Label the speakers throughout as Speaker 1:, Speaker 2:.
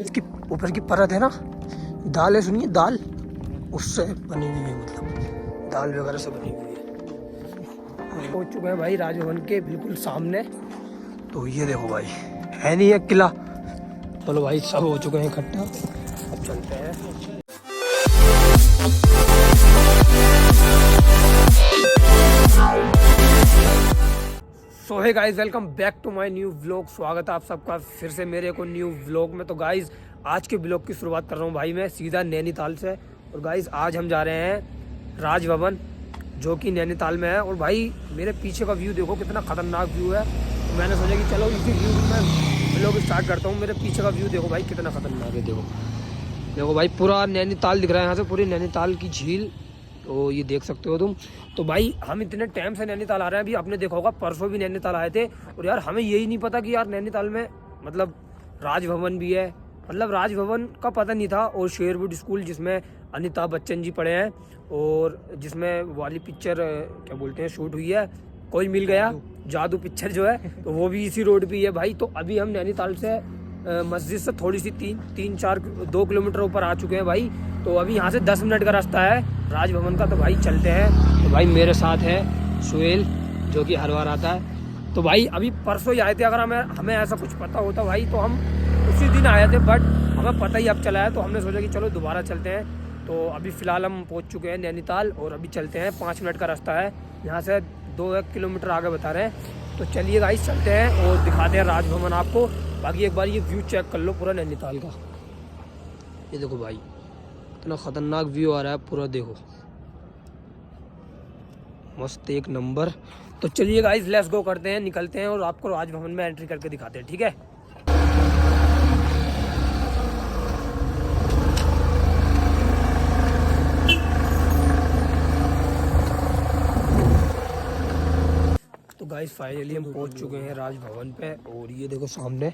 Speaker 1: इसकी ऊपर की परत है ना, दाल है, सुनिए दाल, उससे बनी हुई है, मतलब दाल वगैरह से बनी हुई है। पहुंच चुके हैं भाई राजभवन के बिल्कुल सामने। तो ये देखो भाई, है नहीं एक किला। चलो भाई सब हो चुके हैं इकट्ठा, अब चलते हैं। So hey guys, welcome back to my new vlog. स्वागत है आप सबका फिर से मेरे को न्यू व्लॉग में। तो गाइस आज के व्लॉग की शुरुआत कर रहा हूँ भाई मैं सीधा नैनीताल से। और गाइस आज हम जा रहे हैं राजभवन, जो कि नैनीताल में है। और भाई मेरे पीछे का व्यू देखो कितना खतरनाक व्यू है। तो मैंने सोचा कि चलो इसी व्यू में व्लॉग स्टार्ट करता हूँ। मेरे पीछे का व्यू देखो भाई कितना खतरनाक है। देखो भाई पूरा नैनीताल दिख रहा है यहाँ से, पूरी नैनीताल की झील। तो ये देख सकते हो तुम। तो भाई हम इतने टाइम से नैनीताल आ रहे हैं। अभी आपने देखा होगा परसों भी नैनीताल आए थे। और यार हमें यही नहीं पता कि यार नैनीताल में मतलब राजभवन भी है। मतलब राजभवन का पता नहीं था। और शेरवुड स्कूल जिसमें अमिताभ बच्चन जी पढ़े हैं और जिसमें वाली पिक्चर क्या बोलते हैं शूट हुई है, कोई मिल गया, जादू पिक्चर जो है, तो वो भी इसी रोड पे ही है भाई। तो अभी हम नैनीताल से मस्जिद से थोड़ी सी 2 किलोमीटर ऊपर आ चुके हैं भाई। तो अभी यहाँ से 10 मिनट का रास्ता है राजभवन का। तो भाई चलते हैं। तो भाई मेरे साथ है सुहेल, जो कि हर बार आता है। तो भाई अभी परसों ही आए थे। अगर हमें ऐसा कुछ पता होता भाई तो हम उसी दिन आए थे, बट हमें पता ही अब चला है। तो हमने सोचा कि चलो दोबारा चलते हैं। तो अभी फ़िलहाल हम पहुँच चुके हैं नैनीताल और अभी चलते हैं। 5 मिनट का रास्ता है यहाँ से, 2 किलोमीटर आगे बता रहे हैं। तो चलिए गाइस चलते हैं और दिखाते हैं राजभवन आपको। बाकी एक बार ये व्यू चेक कर लो पूरा नैनीताल का। ये देखो भाई इतना खतरनाक व्यू आ रहा है पूरा, देखो मस्त एक नंबर। तो चलिए गाइस लेट्स गो करते हैं, निकलते हैं और आपको राजभवन में एंट्री करके दिखाते हैं, ठीक है। तो गाइस फाइनली हम पहुंच चुके हैं राजभवन पे। और ये देखो सामने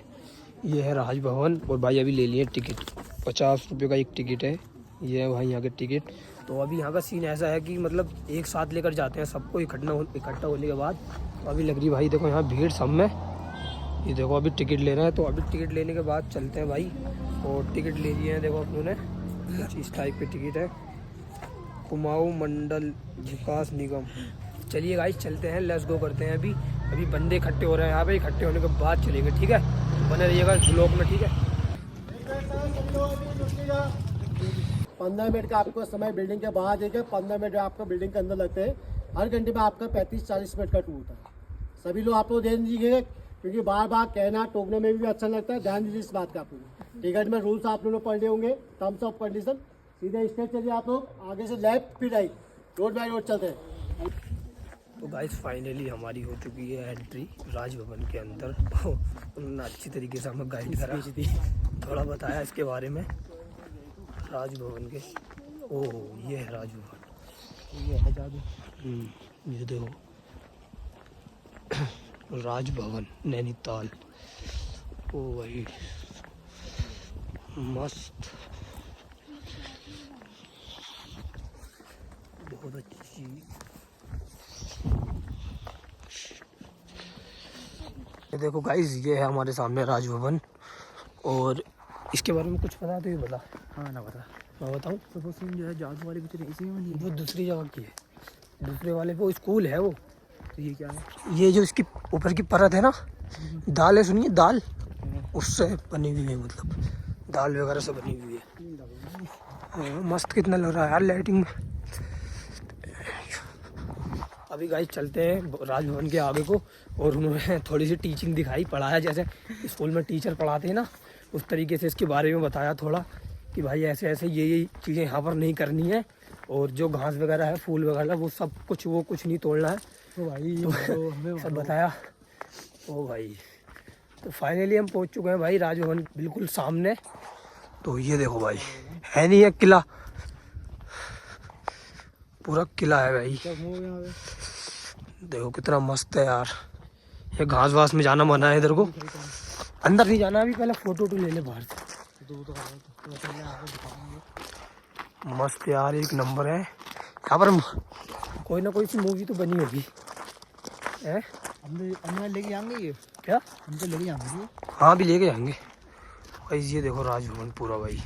Speaker 1: ये है राजभवन। और भाई अभी ले लिए टिकट, 50 रुपये का एक टिकट है। ये है भाई यहाँ के टिकट। तो अभी यहाँ का सीन ऐसा है कि मतलब एक साथ लेकर जाते हैं सबको इकट्ठा होने के बाद। तो अभी लग रही भाई देखो यहाँ भीड़ सब में। ये देखो अभी टिकट ले रहे हैं। तो अभी टिकट लेने के बाद चलते हैं भाई। और टिकट ले लिए हैं देखो अपनों ने, कुछ इस टाइप के टिकट है, कुमाऊं मंडल विकास निगम। चलिए गाइस चलते हैं, लेट्स गो करते हैं। अभी बंदे इकट्ठे हो रहे हैं यहाँ पे। इकट्ठे होने के बाद चलेंगे, ठीक है। बने रहिएगा इस ब्लॉग में, ठीक है।
Speaker 2: 15 मिनट का आपको समय बिल्डिंग के बाहर देगा, 15 मिनट आपको बिल्डिंग के अंदर लगते हैं। हर घंटे में आपका 35-40 मिनट का टूर होता है। सभी लोग आप लोग ध्यान दीजिएगा, क्योंकि बार बार कहना टोकने में भी अच्छा लगता है। ध्यान दीजिए इस बात का। आप लोग टिकट में रूल्स आप लोगों ने पढ़े होंगे, टर्म्स ऑफ कंडीशन। सीधे स्ट्रेट चलिए आप लोग, आगे से लेफ्ट फिर राइट, रोड बाई रोड चलते हैं।
Speaker 1: तो गाइस फाइनली हमारी हो चुकी है एंट्री राजभवन के अंदर। उन्होंने अच्छी तरीके से हमें गाइड करा, थोड़ा बताया इसके बारे में राजभवन के। ओह ये है राजभवन, ये है जादू। ये देखो राजभवन नैनीताल। ओ भाई मस्त, बहुत अच्छी। ये देखो गाइस ये है हमारे सामने राजभवन। और इसके बारे में कुछ पता तो ये बता।
Speaker 3: हाँ ना बता,
Speaker 1: मैं बताऊँ
Speaker 3: तो वो सीन जो है जादू वाली पिक्चर इसी में नहीं है।
Speaker 1: वो दूसरी जगह की है, दूसरे वाले वो स्कूल है वो।
Speaker 3: तो ये क्या है?
Speaker 1: ये जो इसकी ऊपर की परत है ना, दाल है, सुनिए दाल, उससे बनी हुई है, मतलब दाल वगैरह से बनी हुई है। मस्त कितना लग रहा है यार लाइटिंग में। अभी गाइस चलते हैं राजभवन के आगे को। और उन्होंने थोड़ी सी टीचिंग दिखाई, पढ़ाया जैसे स्कूल में टीचर पढ़ाते हैं ना, उस तरीके से इसके बारे में बताया थोड़ा कि भाई ऐसे ऐसे ये चीज़ें यहाँ पर नहीं करनी है। और जो घास वगैरह है, फूल वगैरह, वो सब कुछ नहीं तोड़ना है।
Speaker 3: तो भाई
Speaker 1: तो
Speaker 3: हमें
Speaker 1: सब बताया। ओ भाई तो फाइनली हम पहुँच चुके हैं भाई राजभवन बिल्कुल सामने। तो ये देखो भाई, है नहीं एक किला, पूरा किला है भाई। देखो कितना मस्त है यार। ये घास वास में जाना मना है, इधर को अंदर नहीं जाना। अभी पहले फोटो ले ले बाहर से। मस्त यार, एक नंबर है। यहाँ पर कोई ना कोई सी मूवी तो बनी होगी है।
Speaker 3: हम लेके जाएंगे ये,
Speaker 1: क्या
Speaker 3: हम तो लेके जाएंगे।
Speaker 1: हाँ अभी लेके जाएंगे भाई। ये देखो राजभवन पूरा भाई।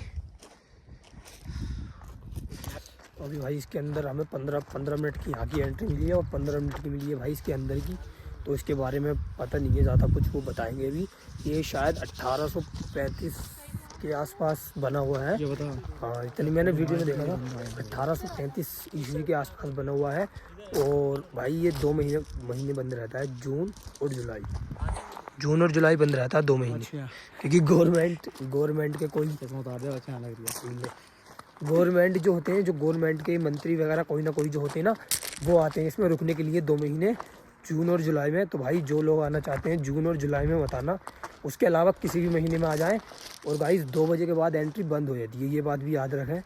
Speaker 1: अभी भाई इसके अंदर हमें 15 मिनट की यहाँ की एंट्री मिली है और 15 मिनट की मिली है भाई इसके अंदर की। तो इसके बारे में पता नहीं है ज़्यादा कुछ, वो बताएंगे अभी। ये शायद 1835 के आसपास बना हुआ है।
Speaker 3: ये बता।
Speaker 1: हाँ इतनी मैंने वीडियो में देखा था, 1835 ईस्वी के आसपास बना हुआ है। और भाई ये 2 महीने बंद रहता है, जून और जुलाई बंद रहता है 2 महीने।
Speaker 3: अच्छा।
Speaker 1: क्योंकि गवर्नमेंट के कोई गवर्नमेंट जो होते हैं, जो गवर्नमेंट के मंत्री वगैरह कोई ना कोई जो होते हैं ना, वो आते हैं इसमें रुकने के लिए 2 महीने, जून और जुलाई में। तो भाई जो लोग आना चाहते हैं जून और जुलाई में बताना, उसके अलावा किसी भी महीने में आ जाएं। और गाइस 2 बजे के बाद एंट्री बंद हो जाती है, ये बात भी याद रखें।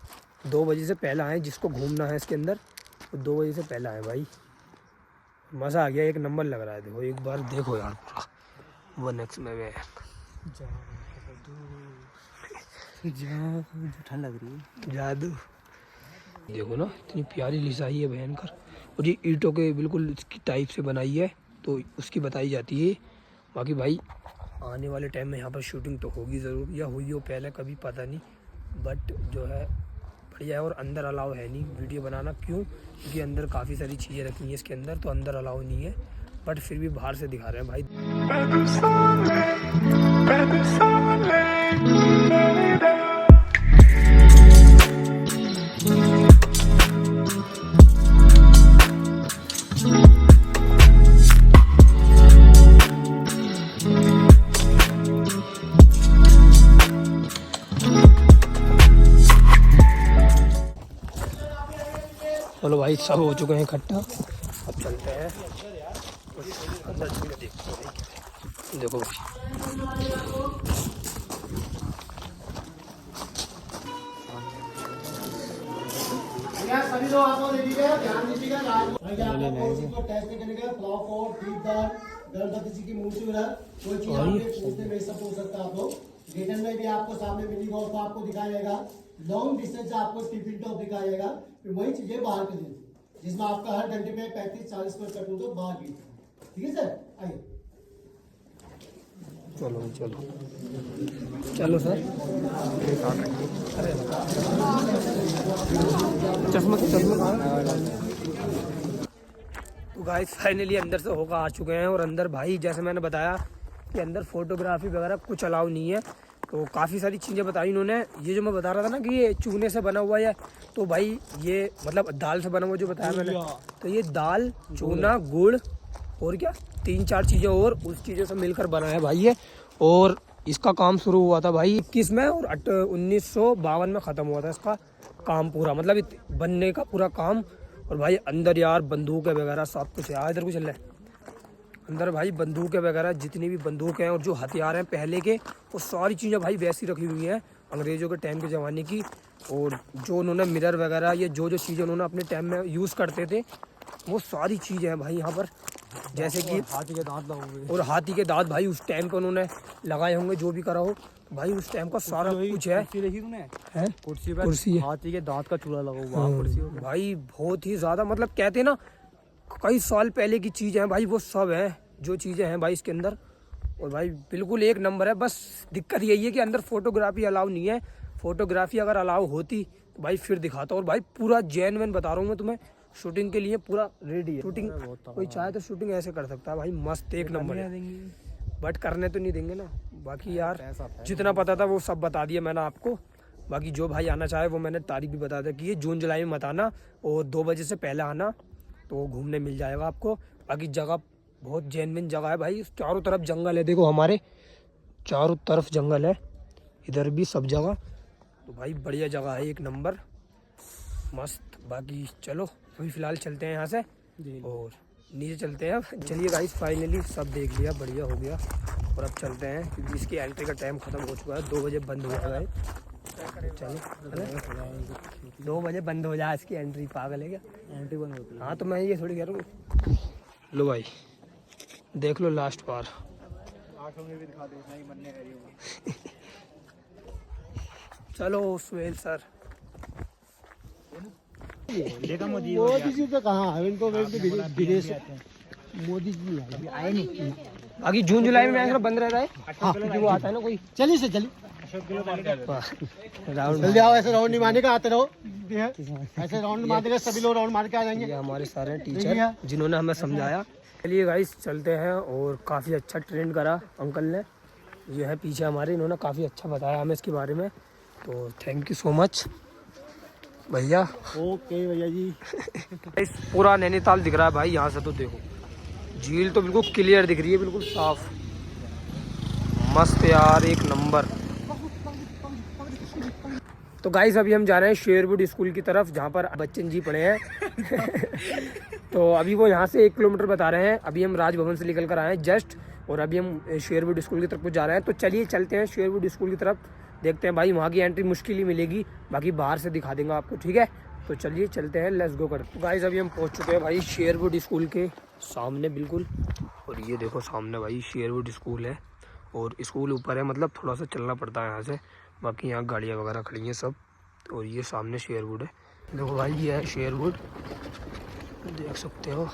Speaker 1: 2 बजे से पहले आएँ, जिसको घूमना है इसके अंदर तो 2 बजे से पहले आएँ भाई। मज़ा आ गया, एक नंबर लग रहा है। देखो एक बार देखो यार पूरा 1x में
Speaker 3: ठंड लग रही है।
Speaker 1: जादू देखो ना, इतनी प्यारी लिसाई है भयंकर। और ये ईंटों के बिल्कुल इसकी टाइप से बनाई है, तो उसकी बताई जाती है। बाकी भाई आने वाले टाइम में यहाँ पर शूटिंग तो होगी ज़रूर, या हुई हो पहले कभी पता नहीं, बट जो है बढ़िया है। और अंदर अलाउ है नहीं वीडियो बनाना, क्यों? क्योंकि अंदर काफ़ी सारी चीज़ें रखी हैं इसके अंदर, तो अंदर अलाउ नहीं है। बट फिर भी बाहर से दिखा रहे हैं भाई। चलो भाई सब हो चुके हैं इकट्ठा, अब चलते हैं अंदर चल के देखते हैं भाई। देखो भाई
Speaker 2: सभी लोग आपको देखिएगा, ध्यान दीजिएगा। टेस्ट करने का फ्लॉप और दीपदार गणपति जी की मूर्ति उधर, कोई चीज आपके पूछने में सब पूछ सकता है। आप लोग रिटर्न में भी आपको सामने मिनी गोल्फ तो आपको दिखाया जाएगा, लॉन्ग डिस्टेंस आपको टिफिन टॉप दिखाया जाएगा। फिर वही चीजें बाहर की दी, जिसमें आपका हर घंटे में 35-40 मिनट का टूर तो बाहर की। ठीक है सर, आइए।
Speaker 1: चलो सर। चश्मा तो गाइस फाइनली अंदर से होकर आ चुके हैं। और अंदर भाई जैसे मैंने बताया कि अंदर फोटोग्राफी वगैरह कुछ अलाउ नहीं है। तो काफ़ी सारी चीज़ें बताई इन्होंने। ये जो मैं बता रहा था ना कि ये चूने से बना हुआ है, तो भाई ये मतलब दाल से बना हुआ जो बताया मैंने, तो ये दाल, चूना, गुड़ और क्या 3-4 चीज़ें और उस चीज़ों से मिलकर बना है भाई ये। और इसका काम शुरू हुआ था भाई 21 में और 1952 में ख़त्म हुआ था इसका काम पूरा, मतलब बनने का पूरा काम। और भाई अंदर यार बंदूकें वगैरह सब कुछ है। इधर कुछ चल रहा है अंदर भाई, बंदूकें वगैरह जितनी भी बंदूक हैं और जो हथियार हैं पहले के, वो सारी चीज़ें भाई वैसी रखी हुई हैं अंग्रेज़ों के टाइम के ज़माने की। और जो उन्होंने मिरर वगैरह, ये जो चीज़ें उन्होंने अपने टाइम में यूज़ करते थे, वो सारी चीज़ें हैं भाई यहाँ पर। जैसे कि
Speaker 3: हाथी के दांत लगे,
Speaker 1: और हाथी के दांत भाई उस टाइम पे उन्होंने लगाए होंगे, जो भी करा हो भाई उस टाइम का सारा कुछ है। कुर्सी है,
Speaker 3: हाथी के दांत का चूल्हा लगा हुआ कुर्सी
Speaker 1: भाई। बहुत ही ज़्यादा मतलब कहते हैं ना कई साल पहले की चीज़ें हैं भाई, वो सब हैं जो चीज़ें हैं भाई इसके अंदर। और भाई बिल्कुल एक नंबर है। बस दिक्कत यही है कि अंदर फोटोग्राफी अलाउ नहीं है। फोटोग्राफी अगर अलाउ होती तो भाई फिर दिखाता। और भाई पूरा जेन्युइन बता रहा हूँ मैं तुम्हें, शूटिंग के लिए पूरा रेडी है। शूटिंग कोई चाहे तो शूटिंग ऐसे कर सकता है भाई, मस्त एक नंबर है। बट करने तो नहीं देंगे ना। बाकी यार जितना पता था वो सब बता दिया मैंने आपको। बाकी जो भाई आना चाहे वो मैंने तारीख भी बता दी कि ये जून जुलाई में मत आना और 2 बजे से पहले आना, तो घूमने मिल जाएगा आपको। बाकी जगह बहुत जेन्युइन जगह है भाई। चारों तरफ जंगल है, देखो हमारे चारों तरफ जंगल है, इधर भी सब जगह। तो भाई बढ़िया जगह है, एक नंबर मस्त। बाकी चलो अभी फ़िलहाल चलते हैं यहाँ से और नीचे चलते हैं। चलिए गाइस फाइनली सब देख लिया, बढ़िया हो गया। और अब चलते हैं क्योंकि इसकी एंट्री का टाइम ख़त्म हो चुका है। 2 बजे बंद हो जाएगा। चलो 2 बजे बंद हो जाए इसकी एंट्री, पागल है क्या?
Speaker 3: एंट्री बंद होती है।
Speaker 1: हाँ तो मैं ये थोड़ी कह रहा हूँ। लो भाई देख लो लास्ट बार।
Speaker 3: में भी दिखा दो, नहीं बनने है ये।
Speaker 1: चलो सुहेल सर।
Speaker 3: देखा मोदी
Speaker 2: वो चीज तो कहाँ है, इनको विदेश मोदी जी आए नहीं।
Speaker 1: बाकी जून जुलाई में बैंक बंद रहता है क्योंकि वो आता है ना कोई।
Speaker 2: चलिए से चलिए,
Speaker 1: राउंड
Speaker 2: जल्दी आओ, ऐसे राउंड नहीं मारने का, आते रहो। ऐसे राउंड मार देगा, सभी लोग राउंड मार के आ जाएंगे।
Speaker 1: ये हमारे सारे टीचर जिन्होंने हमें समझाया। चलिए गाइस चलते हैं। और काफ़ी अच्छा ट्रेन करा अंकल ने, ये है पीछे हमारे, इन्होंने काफ़ी अच्छा बताया हमें इसके बारे में, तो थैंक यू सो मच भैया।
Speaker 2: ओके भैया जी।
Speaker 1: इस पूरा नैनीताल दिख रहा है भाई यहाँ से, तो देखो झील तो बिल्कुल क्लियर दिख रही है, बिल्कुल साफ, मस्त यार, एक नंबर। तो गाइस अभी हम जा रहे हैं शेरवुड स्कूल की तरफ, जहाँ पर बच्चन जी पढ़े हैं। तो अभी वो यहाँ से 1 किलोमीटर बता रहे हैं। अभी हम राजभवन से निकल कर आए हैं जस्ट, और अभी हम शेरवुड स्कूल की तरफ जा रहे हैं। तो चलिए चलते हैं शेरवुड स्कूल की तरफ, देखते हैं भाई। वहाँ की एंट्री मुश्किल ही मिलेगी, बाकी बाहर से दिखा देंगे आपको, ठीक है। तो चलिए चलते हैं, लेट्स गो करते हैं। गाइस अभी हम पहुँच चुके हैं भाई शेरवुड स्कूल के सामने बिल्कुल, और ये देखो सामने भाई शेरवुड स्कूल है, और स्कूल ऊपर है, मतलब थोड़ा सा चलना पड़ता है यहाँ से। बाकी यहाँ गाड़ियाँ वगैरह खड़ी हैं सब, और ये सामने शेरवुड है। देखो भाई ये है शेरवुड, देख सकते हो।